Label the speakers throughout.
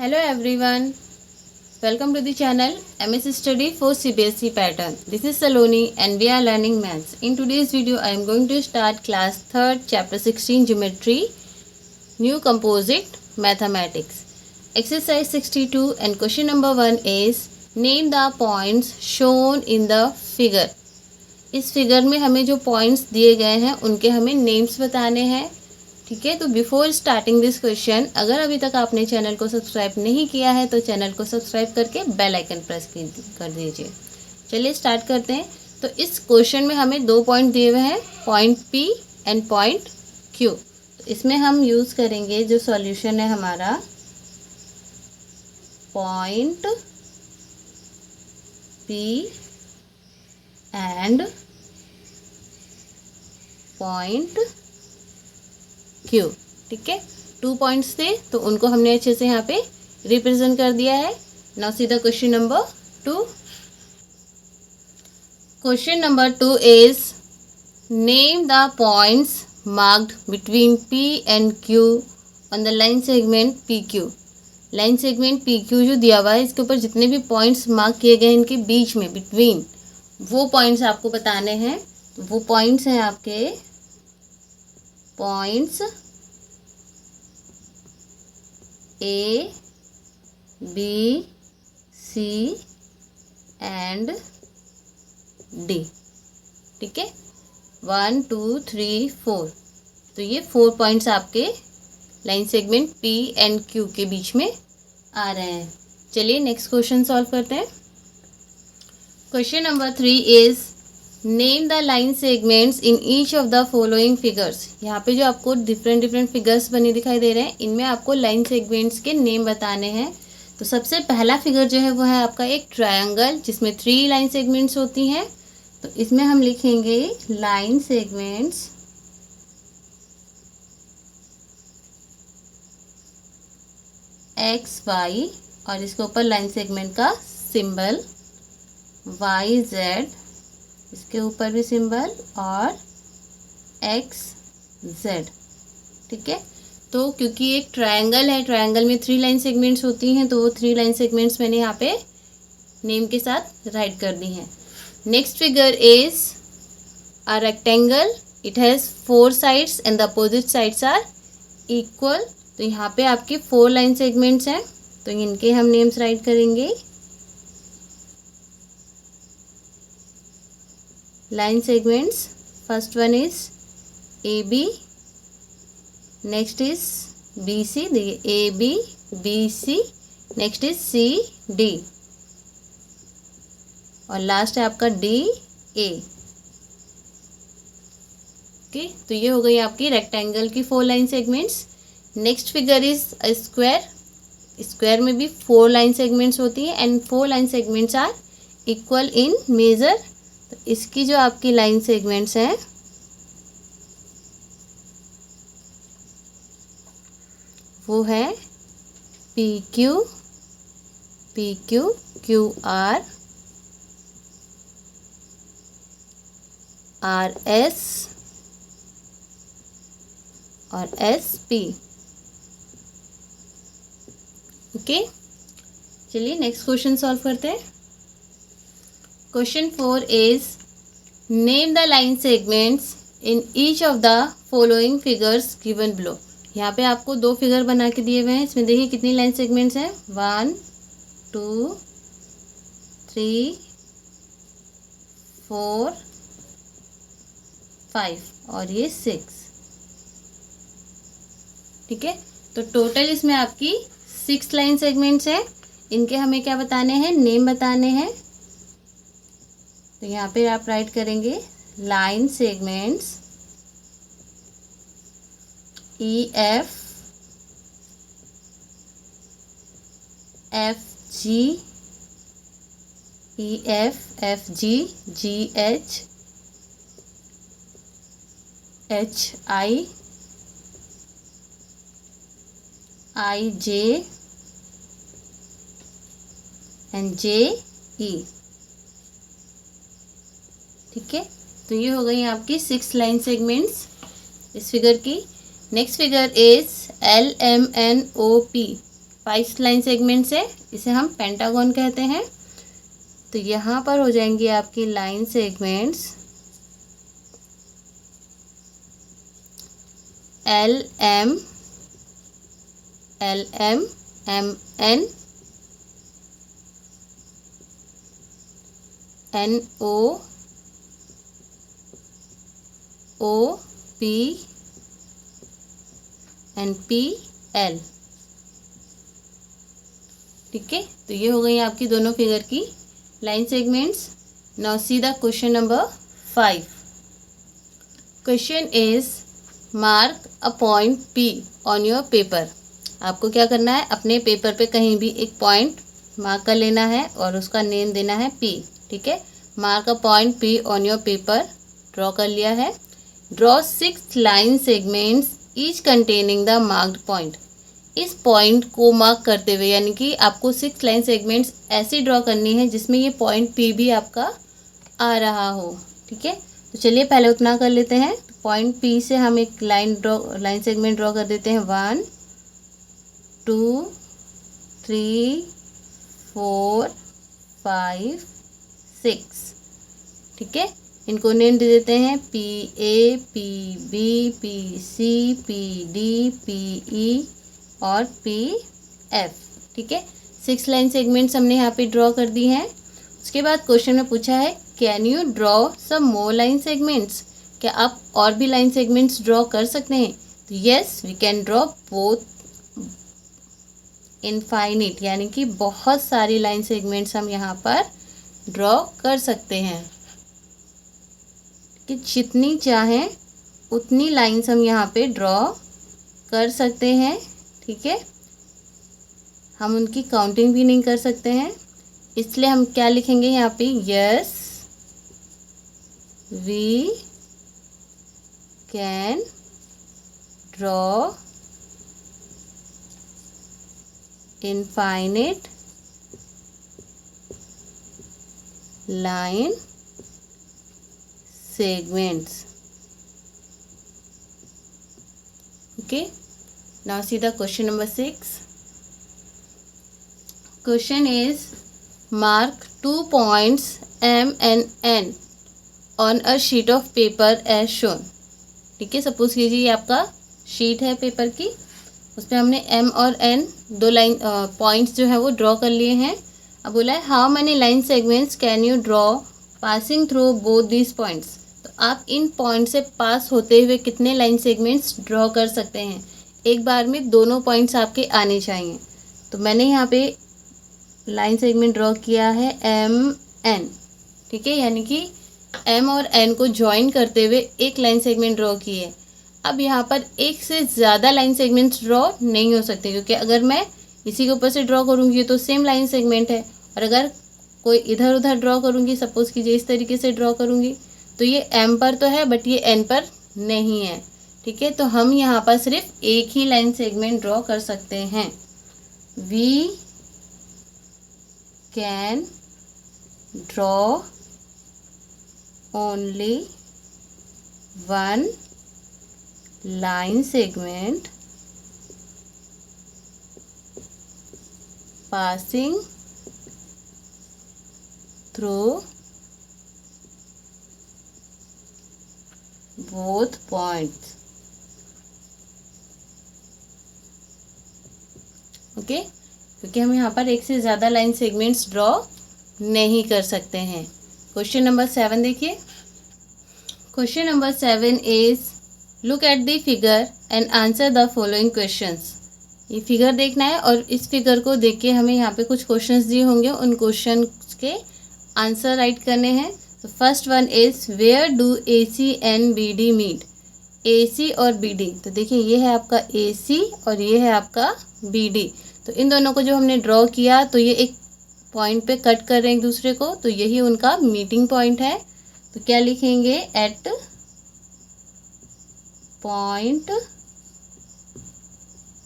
Speaker 1: Hello everyone, welcome to the channel MS Study for CBSE pattern. This is Saloni and we are learning maths. In today's video I am going to start class 3rd chapter 16 geometry, new composite mathematics. Exercise 62 and question number 1 is name the points shown in the figure. इस figure में हमें जो points दिए गए हैं उनके हमें names बताने हैं. ठीक है, तो बिफोर स्टार्टिंग दिस क्वेश्चन अगर अभी तक आपने चैनल को सब्सक्राइब नहीं किया है तो चैनल को सब्सक्राइब करके बेल आइकन प्रेस कर दीजिए. चलिए स्टार्ट करते हैं. तो इस क्वेश्चन में हमें 2 पॉइंट दिए हुए हैं, point P and point Q. तो इसमें हम यूज़ करेंगे जो सॉल्यूशन है हमारा point P and point Q. ठीक है, 2 पॉइंट्स थे तो उनको हमने अच्छे से यहाँ पे रिप्रेजेंट कर दिया है. Now see the question number 2. Question number 2 is name the points marked between P and Q on the line segment PQ. Line segment PQ जो दिया हुआ है इसके ऊपर जितने भी पॉइंट्स मार्क किए गए हैं इनके बीच में बिटवीन वो पॉइंट्स आपको बताने हैं. तो वो पॉइंट्स हैं आपके points A, B, C and D. ठीक है, 1 2 3 4. तो ये 4 पॉइंट्स आपके line segment P and Q के बीच में आ रहे हैं. चलिए नेक्स्ट क्वेश्चन सॉल्व करते हैं. Question number 3 is name the line segments in each of the following figures. यहाँ पे जो आपको डिफरेंट फिगर्स बने दिखाई दे रहे हैं इनमें आपको लाइन सेगमेंट्स के नेम बताने हैं. तो सबसे पहला फिगर जो है वो है आपका एक ट्रायंगल जिसमें 3 लाइन सेगमेंट्स होती हैं. तो इसमें हम लिखेंगे लाइन सेगमेंट्स एक्स वाई और इसके ऊपर लाइन सेगमेंट का सिंबल वाई जेड, इसके ऊपर भी सिंबल और एक्स जेड. ठीक है, तो क्योंकि एक ट्रायंगल है, ट्रायंगल में 3 लाइन सेगमेंट्स होती हैं तो वो 3 लाइन सेगमेंट्स मैंने यहाँ पे नेम के साथ राइट कर दी हैं. Next figure is a rectangle, it has 4 sides and the opposite sides are equal. तो यहाँ पे आपके 4 लाइन सेगमेंट्स हैं तो इनके हम नेम्स राइट करेंगे. line segments, first one is AB, next is BC, देखिए AB BC, next is CD और लास्ट है आपका DA. ओके, तो ये हो गई आपकी रेक्टेंगल की 4 line segments. Next figure is square. Square में भी 4 लाइन सेगमेंट्स होती हैं and 4 line segments are equal in measure. तो इसकी जो आपकी लाइन सेगमेंट्स हैं वो है PQ, PQ, QR, RS और SP. ओके, चलिए नेक्स्ट क्वेश्चन सॉल्व करते हैं. Question 4 is name the line segments in each of the following figures given below. यहाँ पे आपको 2 फिगर बना के दिए हुए हैं. इसमें देखिए कितनी लाइन सेगमेंट्स हैं, 1 2 3 4 5 और ये 6. ठीक है, तो टोटल इसमें आपकी 6 लाइन सेगमेंट्स हैं. इनके हमें क्या बताने हैं, नेम बताने हैं. तो यहाँ पे आप राइट करेंगे line segments EF, FG, EF, FG, GH, HI, IJ and JE. ठीक है, तो ये हो गई आपकी 6 लाइन सेगमेंट्स इस फिगर की. Next figure is LMNOP. 5 line segments है, इसे हम पेंटागन कहते हैं। तो यहाँ पर हो जाएंगी आपकी line segments LM, LM, MN, NO, OP and PL। ठीक है, तो ये हो गई आपकी दोनों फिगर की line segments. Now see the question number 5। Question is mark a point P on your paper. आपको क्या करना है, अपने पेपर पे कहीं भी एक पॉइंट मार्क कर लेना है और उसका नेम देना है P। ठीक है, mark a point P on your paper, draw कर लिया है। Draw 6 line segments each containing the marked point. इस पॉइंट को मार्क करते हुए, यानी कि आपको 6 लाइन सेगमेंट्स ऐसी ड्रॉ करनी है जिसमें ये पॉइंट P भी आपका आ रहा हो। ठीक है, तो चलिए पहले उतना कर लेते हैं। पॉइंट P से हम एक लाइन सेगमेंट ड्रॉ कर देते हैं। 1 2 3 4 5 6। ठीक है, इनको नेम दे देते हैं PA, PB, PC, PD, PE और PF। ठीक है, 6 लाइन सेगमेंट्स हमने यहाँ पे ड्रॉ कर दी हैं। उसके बाद क्वेश्चन में पूछा है can you draw some more line segments. क्या आप और भी लाइन सेगमेंट्स ड्रॉ कर सकते हैं। तो yes we can draw both infinite, यानी कि बहुत सारी लाइन सेगमेंट्स हम यहाँ पर ड्रॉ कर सकते हैं कि जितनी चाहें उतनी लाइंस हम यहाँ पे ड्रॉ कर सकते हैं। ठीक है, हम उनकी काउंटिंग भी नहीं कर सकते हैं, इसलिए हम क्या लिखेंगे यहाँ पे, yes we can draw infinite line segments। Okay, now see the question number 6। question is mark 2 points M and N on a sheet of paper as shown। ठीक है, सपोज कीजिए ये आपका शीट है पेपर की, उसमें हमने M और N दो लाइन पॉइंट्स जो है वो ड्रॉ कर लिए हैं। अब बोला है how many line segments can you draw passing through both these points. तो आप इन पॉइंट से पास होते हुए कितने लाइन सेगमेंट्स ड्रॉ कर सकते हैं। एक बार में दोनों पॉइंट्स आपके आने चाहिए। तो मैंने यहाँ पे लाइन सेगमेंट ड्रॉ किया है MN। ठीक है, यानी कि M और N को ज्वाइन करते हुए एक लाइन सेगमेंट ड्रॉ की है। अब यहाँ पर एक से ज़्यादा लाइन सेगमेंट्स ड्रॉ नहीं हो सकते, क्योंकि अगर मैं इसी के ऊपर से ड्रॉ करूँगी तो सेम लाइन सेगमेंट है, और अगर कोई इधर उधर ड्रॉ करूँगी, सपोज़ कीजिए इस तरीके से ड्रॉ करूँगी, तो ये M पर तो है बट ये N पर नहीं है। ठीक है, तो हम यहाँ पर सिर्फ एक ही लाइन सेगमेंट ड्रॉ कर सकते हैं। We can draw only one line segment passing through both points। Okay, क्योंकि हम यहाँ पर एक से ज़्यादा लाइन सेगमेंट्स ड्रॉ नहीं कर सकते हैं। क्वेश्चन नंबर 7 देखिए। Question number 7 is look at the figure and answer the following questions. ये फिगर देखना है और इस फिगर को देख के हमें यहाँ पे कुछ क्वेश्चंस दिए होंगे, उन क्वेश्चंस के आंसर राइट करने हैं। तो first one is where do AC and BD meet. AC और BD, तो देखिए ये है आपका AC और ये है आपका BD। तो इन दोनों को जो हमने ड्रॉ किया तो ये एक पॉइंट पे कट कर रहे हैं एक दूसरे को, तो यही उनका मीटिंग पॉइंट है। तो क्या लिखेंगे, एट पॉइंट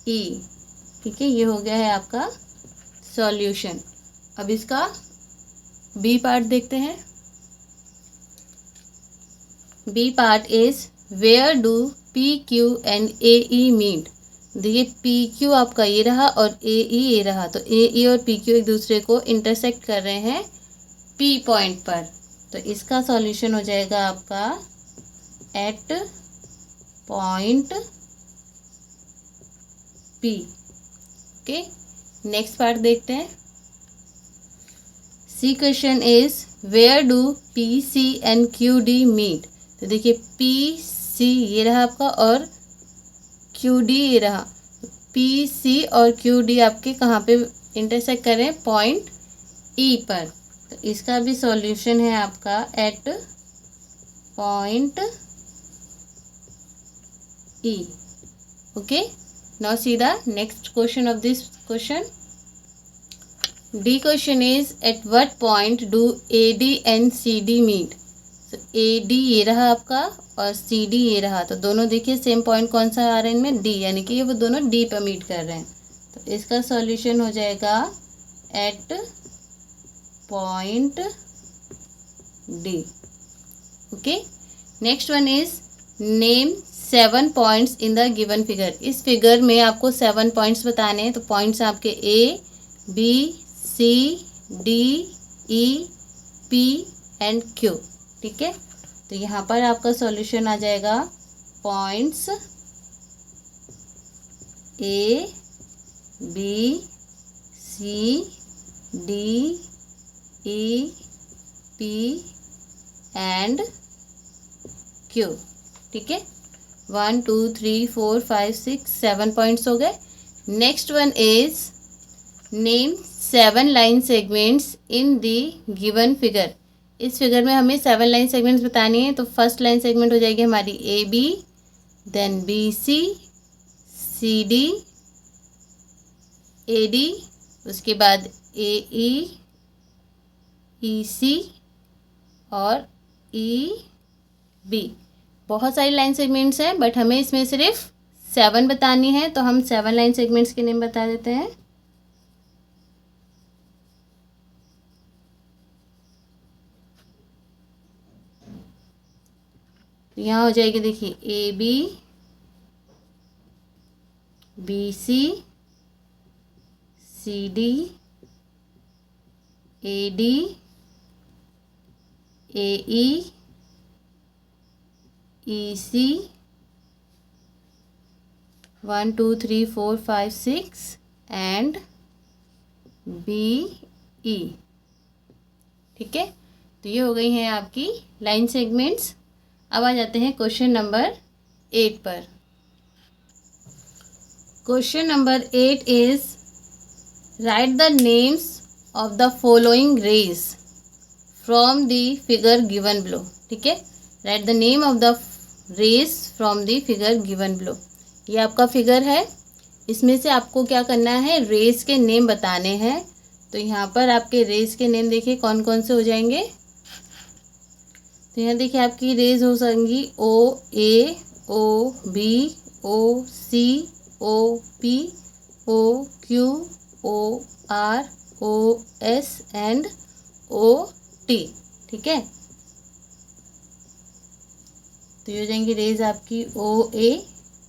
Speaker 1: E। ठीक है, ये हो गया है आपका सॉल्यूशन। अब इसका बी पार्ट देखते हैं। B part is where do PQ and AE meet. देखिए पी क्यू आपका ये रहा और ए ई ये रहा, तो ए ई और पी क्यू एक दूसरे को इंटरसेक्ट कर रहे हैं पी पॉइंट पर, तो इसका सॉल्यूशन हो जाएगा आपका at point P. Okay, next part देखते हैं। C question is where do P C and Q D meet. तो देखिए पी सी ये रहा आपका और क्यू डी ये रहा, पी सी और क्यू डी आपके कहाँ पे इंटरसेक्ट कर रहे हैं, पॉइंट ई पर, तो इसका भी सॉल्यूशन है आपका at point E. Okay, now see the next question of this question. The question is at what point do A D and C D meet. तो ए डी ये रहा आपका और सी डी ये रहा, तो दोनों देखिए सेम पॉइंट कौन सा आ रहा है इनमें, डी, यानी कि ये वो दोनों डी पर मीट कर रहे हैं, तो इसका सॉल्यूशन हो जाएगा at point D. Okay, next one is name 7 points in the given figure. इस फिगर में आपको 7 पॉइंट्स बताने हैं, तो पॉइंट्स आपके A B C D E P and Q. ठीक है, तो यहाँ पर आपका सॉल्यूशन आ जाएगा points A B C D E P and Q. ठीक है, 1 2 3 4 5 6 7 पॉइंट्स हो गए। Next one is name 7 line segments in the given figure. इस फिगर में हमें 7 लाइन सेगमेंट्स बतानी है, तो फर्स्ट लाइन सेगमेंट हो जाएगी हमारी A B, then B C, C D, A D, उसके बाद ए ई सी और ई बी। बहुत सारी लाइन सेगमेंट्स हैं, बट हमें इसमें सिर्फ 7 बतानी है, तो हम 7 लाइन सेगमेंट्स के नेम बता देते हैं। यहाँ हो जाएगी देखिए A B, B C, C D, A D, A E C, 1 2 3 4 5 6 and B E. ठीक है, तो ये हो गई हैं आपकी लाइन सेगमेंट्स। अब आ जाते हैं क्वेश्चन नंबर 8 पर। Question number 8 is write the names of the following rays from the figure given below. ठीक है, write the name of the rays from the figure given below. ये आपका फिगर है, इसमें से आपको क्या करना है, रेज के नेम बताने हैं। तो यहाँ पर आपके रेज के नेम देखिए कौन कौन से हो जाएंगे। तो यहाँ देखिए आपकी रेज हो जाएंगी O A, O B, O C, O P, O Q, O R, O S and O T. ठीक है, तो ये हो जाएंगी रेज आपकी ओ ए,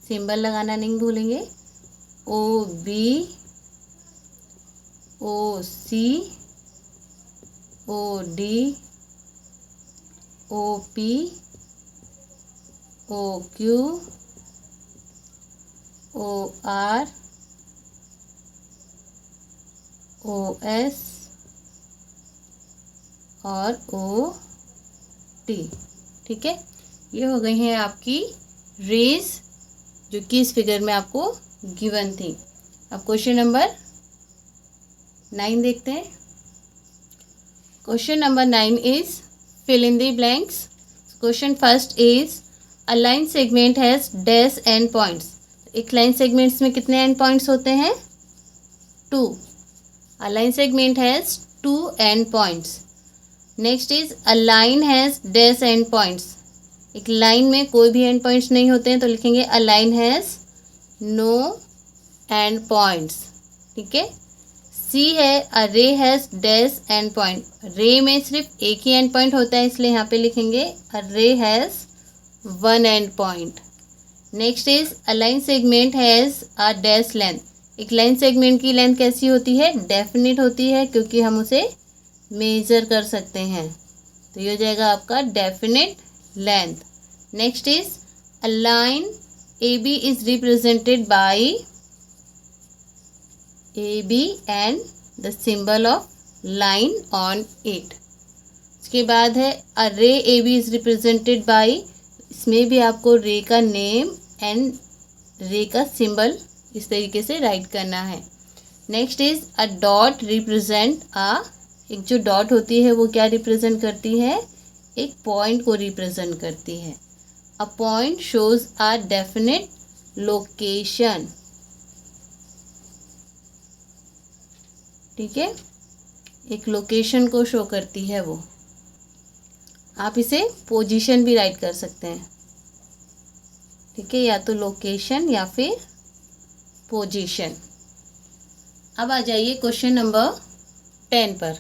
Speaker 1: सिंबल लगाना नहीं भूलेंगे, O B, O C, O D, O P, O Q, O R, O S और ओ टी। ठीक है, ये हो गई हैं आपकी रेज जो कि इस फिगर में आपको गिवन थी। अब क्वेश्चन नंबर 9 देखते हैं। Question number 9 is fill in the blanks. Question first is a line segment has dash end points. एक लाइन सेगमेंट्स में कितने एंड पॉइंट्स होते हैं, 2. A line segment has 2 end points. Next is a line has dash end points. एक line में कोई भी and points नहीं होते हैं, तो लिखेंगे a line has no end points. ठीक है, सी है अ रे हैज़ डैश एंड पॉइंट। रे में सिर्फ एक ही एंड पॉइंट होता है, इसलिए यहाँ पे लिखेंगे अ रे has 1 and point. Next is a line segment has a dash length. एक लाइन सेगमेंट की लेंथ कैसी होती है? डेफिनिट होती है, क्योंकि हम उसे मेजर कर सकते हैं। तो ये हो जाएगा आपका definite length. Next is a line A B is represented by A B and the symbol of line on it. इसके बाद है a ray A B is represented by, इसमें भी आपको रे का नेम एंड रे का सिंबल इस तरीके से राइट करना है। Next is a dot represent a, एक जो डॉट होती है वो क्या रिप्रेजेंट करती है? एक पॉइंट को रिप्रेजेंट करती है। A point shows a definite location. ठीक है, एक लोकेशन को शो करती है वो। आप इसे पोजीशन भी राइट कर सकते हैं। ठीक है, या तो लोकेशन या फिर पोजीशन। अब आ जाइए क्वेश्चन नंबर 10 पर।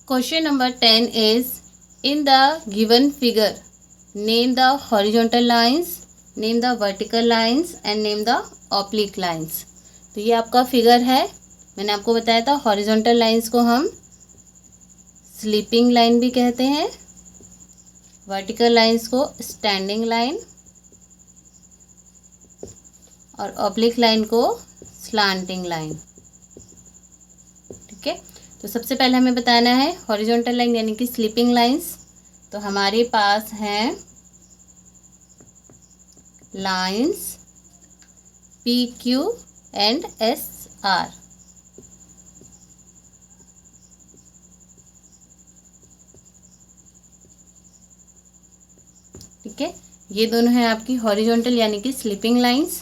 Speaker 1: Question number 10 is in the given figure name the horizontal lines, name the vertical lines and name the oblique lines. तो ये आपका फिगर है। मैंने आपको बताया था हॉरिजॉन्टल लाइंस को हम स्लीपिंग लाइन भी कहते हैं, वर्टिकल लाइंस को स्टैंडिंग लाइन और ऑब्लिक लाइन को स्लांटिंग लाइन। ठीक है, तो सबसे पहले हमें बताना है हॉरिजॉन्टल लाइन यानी कि स्लीपिंग लाइंस। तो हमारे पास हैं lines P Q and S R. ठीक है, ये दोनों हैं आपकी हॉरिजॉन्टल यानी कि स्लीपिंग लाइंस।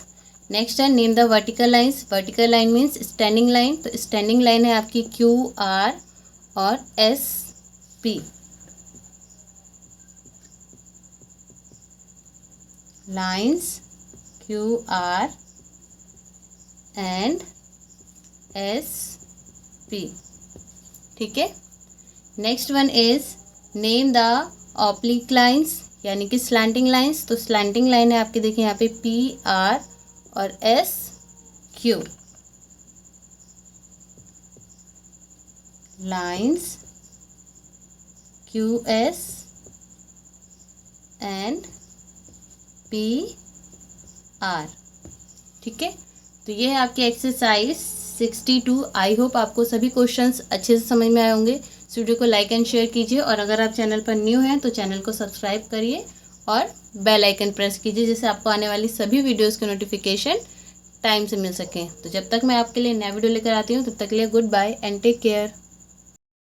Speaker 1: नेक्स्ट है name the vertical lines. Vertical line means standing line. तो स्टैंडिंग लाइन है आपकी क्यू आर और S P. Lines Q R and S P. ठीक है, next one is name the oblique lines यानी कि slanting lines. तो स्लैंटिंग लाइन है आपकी, देखिए यहाँ पे पी आर और S Q. Lines Q S and P R. ठीक है, तो ये है आपकी एक्सरसाइज 62। आई होप आपको सभी क्वेश्चंस अच्छे से समझ में आए होंगे। इस वीडियो को लाइक एंड शेयर कीजिए और अगर आप चैनल पर न्यू हैं तो चैनल को सब्सक्राइब करिए और बेल आइकन प्रेस कीजिए, जिससे आपको आने वाली सभी वीडियोस के नोटिफिकेशन टाइम से मिल सकें। तो जब तक मैं आपके लिए नया वीडियो लेकर आती हूँ तब तक के लिए goodbye and take care.